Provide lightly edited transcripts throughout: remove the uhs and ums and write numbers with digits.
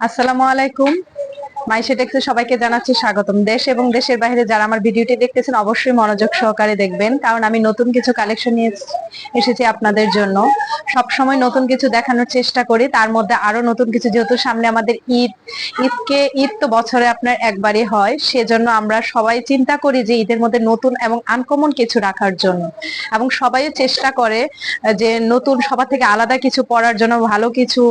আসসালামু আলাইকুম। মাইশেটেক্সে সবাইকে জানাচ্ছি স্বাগতম। দেশ এবং দেশের বাইরে যারা আমার ভিডিওটি দেখতেছেন অবশ্যই মনোযোগ সহকারে দেখবেন, কারণ আমি নতুন কিছু কালেকশন নিয়ে এসেছি আপনাদের জন্য। সব সময় নতুন কিছু দেখানোর চেষ্টা করি, তার মধ্যে আরো নতুন কিছু, যেহেতু সামনে আমাদের ঈদ তো বছরে আপনার একবারই হয়, সেজন্য আমরা সবাই চিন্তা করি যে ঈদের মধ্যে নতুন এবং আনকমন কিছু রাখার জন্য, এবং সবাই চেষ্টা করে যে নতুন সবার থেকে আলাদা কিছু পড়ার জন্য, ভালো কিছু,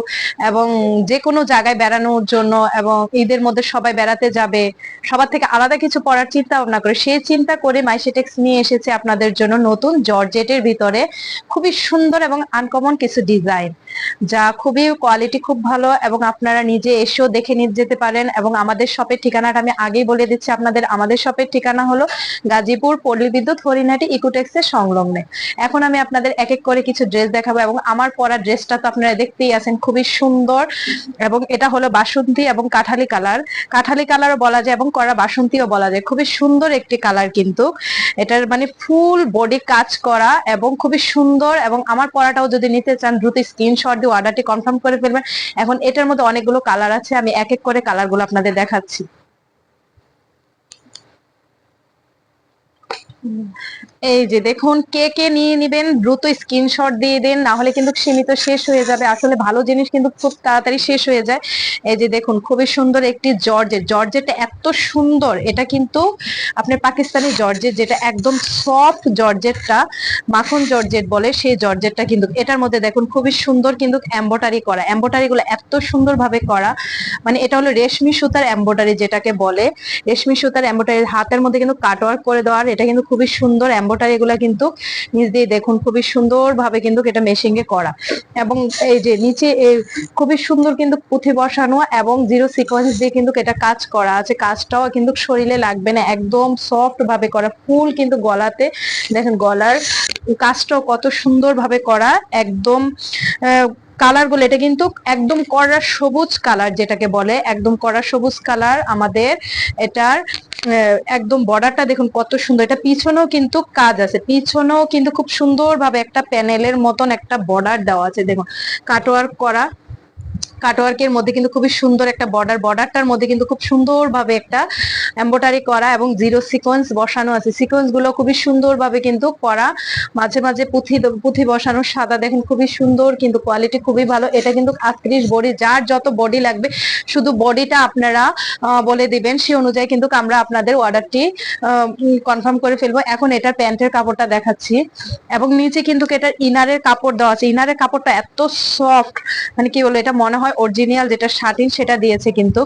এবং যে কোনো জায়গায় বেড়ানোর জন্য, এবং ঈদের মধ্যে সবাই বেড়াতে যাবে, সবার থেকে আলাদা কিছু পড়ার চিন্তা ভাবনা করে, সেই চিন্তা করে মাইশেটেক্স নিয়ে এসেছে আপনাদের জন্য নতুন জর্জেটের ভিতরে খুবই সুন্দর এবং আনকমন কিছু ডিজাইন, যা খুবই কোয়ালিটি খুব ভালো, এবং আপনারা নিজে এসেও দেখে নিতে যেতে পারেন। এবং আমাদের শপের ঠিকানাটা আমি আগেই বলে দিচ্ছি আপনাদের। আমাদের শপের ঠিকানা হলো গাজীপুর পল্লী বিদ্যুৎ হরিণাটি ইকোটেক্সের সংলগ্নে। এখন আমি আপনাদের এক এক করে কিছু ড্রেস দেখাবো, এবং আমার পরা ড্রেসটা তো আপনারা দেখতেই আছেন, খুবই সুন্দর। এবং এটা হলো বাসন্তী এবং কাঠালি কালার, কাঠালি কালারও বলা যায় এবং কড়া বাসন্তীও বলা যায়। খুবই সুন্দর একটি কালার, কিন্তু এটার মানে ফুল বডি কাজ করা এবং খুবই সুন্দর। এবং আমার পরাটাও যদি নিতে চান দ্রুত স্ক্রিনশট দিয়ে অর্ডারটি কনফার্ম করে ফেলবেন। এখন এটার মধ্যে অনেকগুলো কালার আছে, আমি এক এক করে কালারগুলো আপনাদের দেখাচ্ছি। এই যে দেখুন, কে কে নিয়ে নিবেন দ্রুত স্ক্রিনশট দিয়ে দেন, না হলে কিন্তু সীমিত শেষ হয়ে যাবে। আসলে ভালো জিনিস কিন্তু খুব তাড়াতাড়ি শেষ হয়ে যায়। এই যে দেখুন, খুবই সুন্দর একটি জর্জেট, জর্জেটটা এত সুন্দর, এটা কিন্তু আপনার পাকিস্তানি জর্জেট, যেটা একদম সফট জর্জেটটা, মাখন জর্জেট বলে সেই জর্জেটটা, কিন্তু এটার মধ্যে দেখুন খুবই সুন্দর কিন্তু এমব্রয়ডারি করা, এমব্রয়ডারি গুলো এত সুন্দর ভাবে করা। মানে এটা হলো রেশমি সুতার এমব্রয়ডারি যেটাকে বলে, রেশমি সুতার এমব্রয়ডারি, হাতের মধ্যে কিন্তু কাটওয়ার্ক করে দেওয়ার, এটা কিন্তু খুবই সুন্দর এমব্রয়ডারি গুলা, কিন্তু নিচ দিয়ে দেখুন খুবই সুন্দর ভাবে কিন্তু এটা মেশিং এ করা। এবং এই যে নিচে খুবই সুন্দর কিন্তু পুঁথি বসানো এবং জিরো সিকোয়েন্স দিয়ে কিন্তু এটা কাজ করা আছে। কাজটাও কিন্তু শরীরে লাগবে না, একদম সফট ভাবে করা, ফুল কিন্তু গলাতে দেখেন, গলার কাজটাও কত সুন্দর ভাবে করা। একদম কালার গুলো, এটা কিন্তু একদম কড়া সবুজ কালার যেটাকে বলে, একদম কড়া সবুজ কালার আমাদের এটার। একদম বর্ডারটা দেখুন কত সুন্দর, এটা পিছনেও কিন্তু কাজ আছে, পিছনেও কিন্তু খুব সুন্দর ভাবে একটা প্যানেলের মতন একটা বর্ডার দেওয়া আছে, দেখুন কাটওয়ার্ক করা। কাটওয়ার্কের মধ্যে কিন্তু খুবই সুন্দর একটা বর্ডার, বর্ডারটার মধ্যে কিন্তু খুব সুন্দর ভাবে একটা এমব্রয়ডারি করা এবং জিরো সিকোয়েন্স বসানো আছে। সিকোয়েন্স গুলো খুবই সুন্দর ভাবে কিন্তু করা, মাঝে মাঝে পুঁথি পুঁথি বসানো, সাদা দেখুন খুবই সুন্দর, কিন্তু কোয়ালিটি খুবই ভালো। এটা কিন্তু 38 বডি, যার যত বডি লাগবে শুধু বডিটা আপনারা বলে দিবেন, সেই অনুযায়ী কিন্তু আমরা আপনাদের অর্ডারটি কনফার্ম করে ফেলবো। এখন এটার প্যান্টের কাপড়টা দেখাচ্ছি, এবং নিচে কিন্তু এটার ইনারের কাপড় দেওয়া আছে। ইনারের কাপড়টা এত সফট, মানে কি বলবো, এটা মনে হয় অরিজিনাল যেটা শাটিন সেটা দিয়েছে, কিন্তু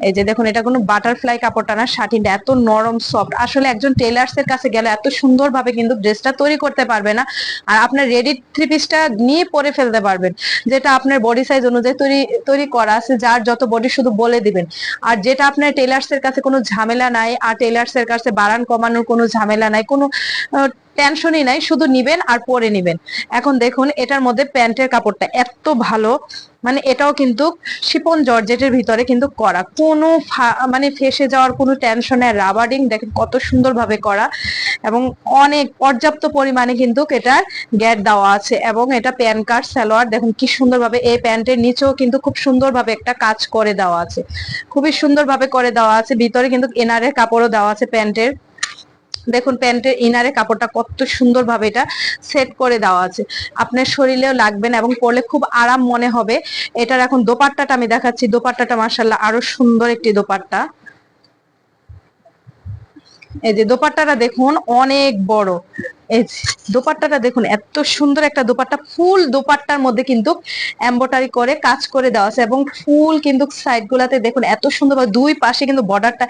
এই যে দেখুন, এটা কোনো বাটারফ্লাই কাপড়টা না, শাটিনটা এত নরম সফট। আসলে একজন টেলার্স এর কাছে গেলে এত সুন্দর ভাবে কিন্তু ড্রেসটা তৈরি করতে পারবে না, আর আপনার রেডি থ্রি পিসটা নিয়ে পরে ফেলতে পারবেন, যেটা আপনার বডি সাইজ অনুযায়ী তৈরি তৈরি করা আছে, যার যত বডি শুধু বলে দিবেন। আর যেটা আপনার টেলার্স এর কাছে কোনো ঝামেলা নাই, আর টেলার্স এর কাছে বাড়ান কমানোর কোনো ঝামেলা নাই, কোনো টেনশনই নাই, শুধু নিবেন আর পরে নিবেন। এখন দেখুন, এটার মধ্যে প্যান্টের কাপড়টা এত ভালো, মানে এটাও কিন্তু শিপন জর্জেটের ভিতরে কিন্তু করা, কোনো মানে ফেসে যাওয়ার কোনো টেনশনের, রাবারিং দেখেন কত সুন্দর ভাবে করা, এবং অনেক পর্যাপ্ত পরিমাণে কিন্তু এটার গ্যাট দেওয়া আছে। এবং এটা প্যান্ট কাট সালোয়ার, দেখুন কি সুন্দর ভাবে, এই প্যান্টের নিচেও কিন্তু খুব সুন্দর ভাবে একটা কাজ করে দেওয়া আছে, খুবই সুন্দর ভাবে করে দেওয়া আছে। ভিতরে কিন্তু এনারের কাপড়ও দেওয়া আছে প্যান্টের, দেখুন প্যান্টের ইনারে কাপড়টা কত সুন্দর ভাবে এটা সেট করে দেওয়া আছে, আপনার শরীরেও লাগবে না এবং পরলে খুব আরাম মনে হবে। এটার এখন দোপাট্টাটা আমি দেখাচ্ছি, দোপাট্টাটা মাশাআল্লাহ আরো সুন্দর একটি দোপাট্টা। এই যে দোপাট্টাটা দেখুন অনেক বড়, এই দোপাট্টাটা দেখুন এত সুন্দর একটা দোপাট্টা, ফুল দোপাট্টার মধ্যে কিন্তু এমব্রয়ডারি করে কাজ করে দেওয়া আছে, এবং ফুল কিন্তু সাইড গুলাতে দেখুন এত সুন্দর, দুই পাশে কিন্তু বর্ডারটা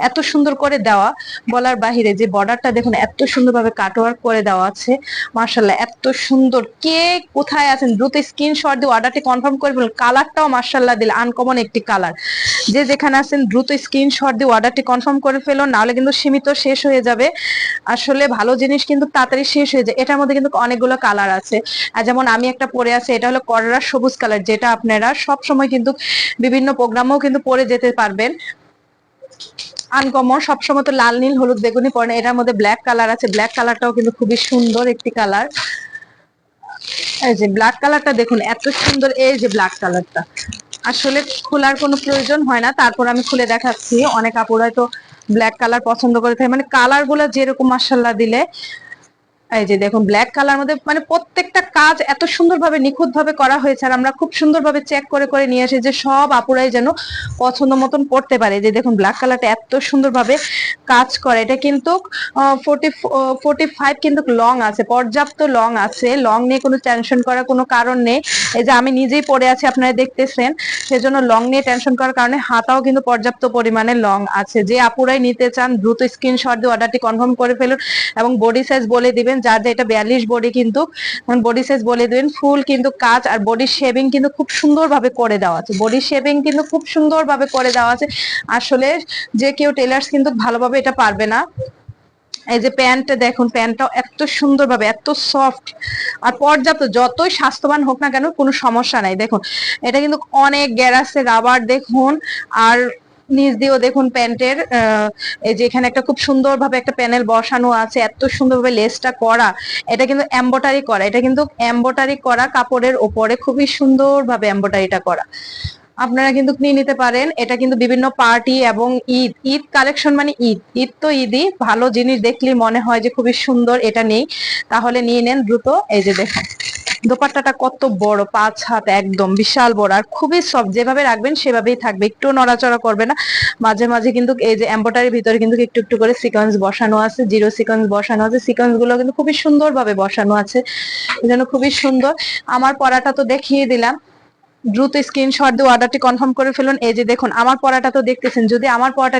এত সুন্দর করে দেওয়া, বলার বাহিরে। যে বর্ডারটা দেখুন এত সুন্দর ভাবে কাটওয়ার্ক করে দেওয়া আছে, মাশাআল্লাহ এত সুন্দর। কে কোথায় আছেন দ্রুত স্ক্রিনশট দিয়ে অর্ডারটি কনফার্ম করে ফেলুন। কালারটাও মাশাআল্লাহ দিল, আনকমন একটি কালার। যে যেখানে আছেন দ্রুত স্ক্রিনশট দিয়ে অর্ডারটি কনফার্ম করে ফেলুন, নাহলে কিন্তু সীমিত শেষ হয়ে যাবে। আসলে ভালো জিনিস কিন্তু তাড়াতাড়ি শেষ হয়ে যায়। এটার মধ্যে কিন্তু অনেকগুলো কালার আছে, আর যেমন আমি একটা পরে আছে, এটা হলো কররা সবুজ কালার, যেটা আপনারা সব সময় কিন্তু বিভিন্ন প্রোগ্রামেও কিন্তু পরে যেতে পারবেন। আনকমন, সবসময় তো লাল নীল হলুদ বেগুনি পরে, এটার মধ্যে ব্ল্যাক কালার আছে, ব্ল্যাক কালারটাও কিন্তু খুবই সুন্দর একটি কালার। এই যে ব্ল্যাক কালারটা দেখুন এত সুন্দর, এই যে ব্ল্যাক কালারটা আসলে খোলার কোনো প্রয়োজন হয় না, তারপর আমি খুলে দেখাচ্ছি। অনেক আপুরাই তো ব্ল্যাক কালার পছন্দ করে থাকে, মানে কালার গুলা যেরকম মাশাআল্লাহ দিলে। এই যে দেখুন ব্ল্যাক কালার মধ্যে মানে প্রত্যেকটা কাজ এত সুন্দরভাবে নিখুঁত ভাবে করা হয়েছে, আর আমরা খুব সুন্দরভাবে চেক করে করে নিয়ে আসি যে সব আপুরাই যেন পছন্দ মতন পড়তে পারে। যে দেখুন ব্ল্যাক কালারটা এত সুন্দরভাবে কাজ করে, এটা কিন্তু 45 কিন্তু লং আছে, পর্যাপ্ত লং আছে, লং নিয়ে কোনো টেনশন করার কোনো কারণ নেই। এই যে আমি নিজেই পরে আছি আপনারা দেখতেছেন, সেজন্য লং নিয়ে টেনশন করার কারণে হাতাও কিন্তু পর্যাপ্ত পরিমাণে লং আছে। যে আপুরাই নিতে চান দ্রুত স্ক্রিনশট দিয়ে অর্ডারটি কনফার্ম করে ফেলুন এবং বডি সাইজ বলে দিবেন, যার যেটা 42 বডি, কিন্তু বডি সাইজ বলে দিবেন। ফুল কিন্তু কাজ আর বডি শেভিং কিন্তু খুব সুন্দরভাবে করে দেওয়া আছে, বডি শেভিং কিন্তু খুব সুন্দরভাবে করে দেওয়া আছে। আসলে যে কেউ টেলার্স কিন্তু ভালোভাবে এটা পারবে না। এই যে প্যান্টটা দেখুন, প্যান্টটাও এত সুন্দরভাবে, এত সফট আর পর্যাপ্ত, যতই স্বাস্থ্যবান হোক না কেন কোনো সমস্যা নাই। দেখুন এটা কিন্তু অনেক গ্যারাসে রাবার দেখুন, আর নিচ দিয়েও দেখুন প্যান্টের এই যে এখানে একটা খুব সুন্দরভাবে একটা প্যানেল বসানো আছে, এত সুন্দরভাবে লেসটা করা। এটা কিন্তু এমব্রয়ডারি করা, এটা কিন্তু এমব্রয়ডারি করা কাপড়ের ওপরে খুবই সুন্দরভাবে এমব্রয়ডারিটা করা। আপনারা কিন্তু নিয়ে নিতে পারেন। এটা কিন্তু বিভিন্ন পার্টি এবং ঈদ, ঈদ কালেকশন মানে ঈদ, ঈদ তো ঈদই, ভালো জিনিস দেখলেই মনে হয় যে খুবই সুন্দর, এটা নেই তাহলে নিয়ে নেন দ্রুত। এই যে দেখুন দোপাট্টাটা কত বড়, 5 হাত, একদম বিশাল বড়, আর খুবই সফট, যেভাবে রাখবেন সেভাবেই থাকবে, একটু নড়াচড়া করবে না। মাঝে মাঝে কিন্তু এই যে এমব্রয়ডারির ভিতরে কিন্তু একটু একটু করে সিকোয়েন্স বসানো আছে, জিরো সিকোয়েন্স বসানো আছে, সিকোয়েন্স গুলো কিন্তু খুবই সুন্দরভাবে বসানো আছে, এজন্য খুবই সুন্দর। আমার পরাটা তো দেখিয়ে দিলাম, দ্রুত স্ক্রিনশট দিয়ে অর্ডারটি কনফার্ম করে ফেলুন। এই যে দেখুন আমার পরাটা তো দেখতেছেন, যদি আমার পরাটা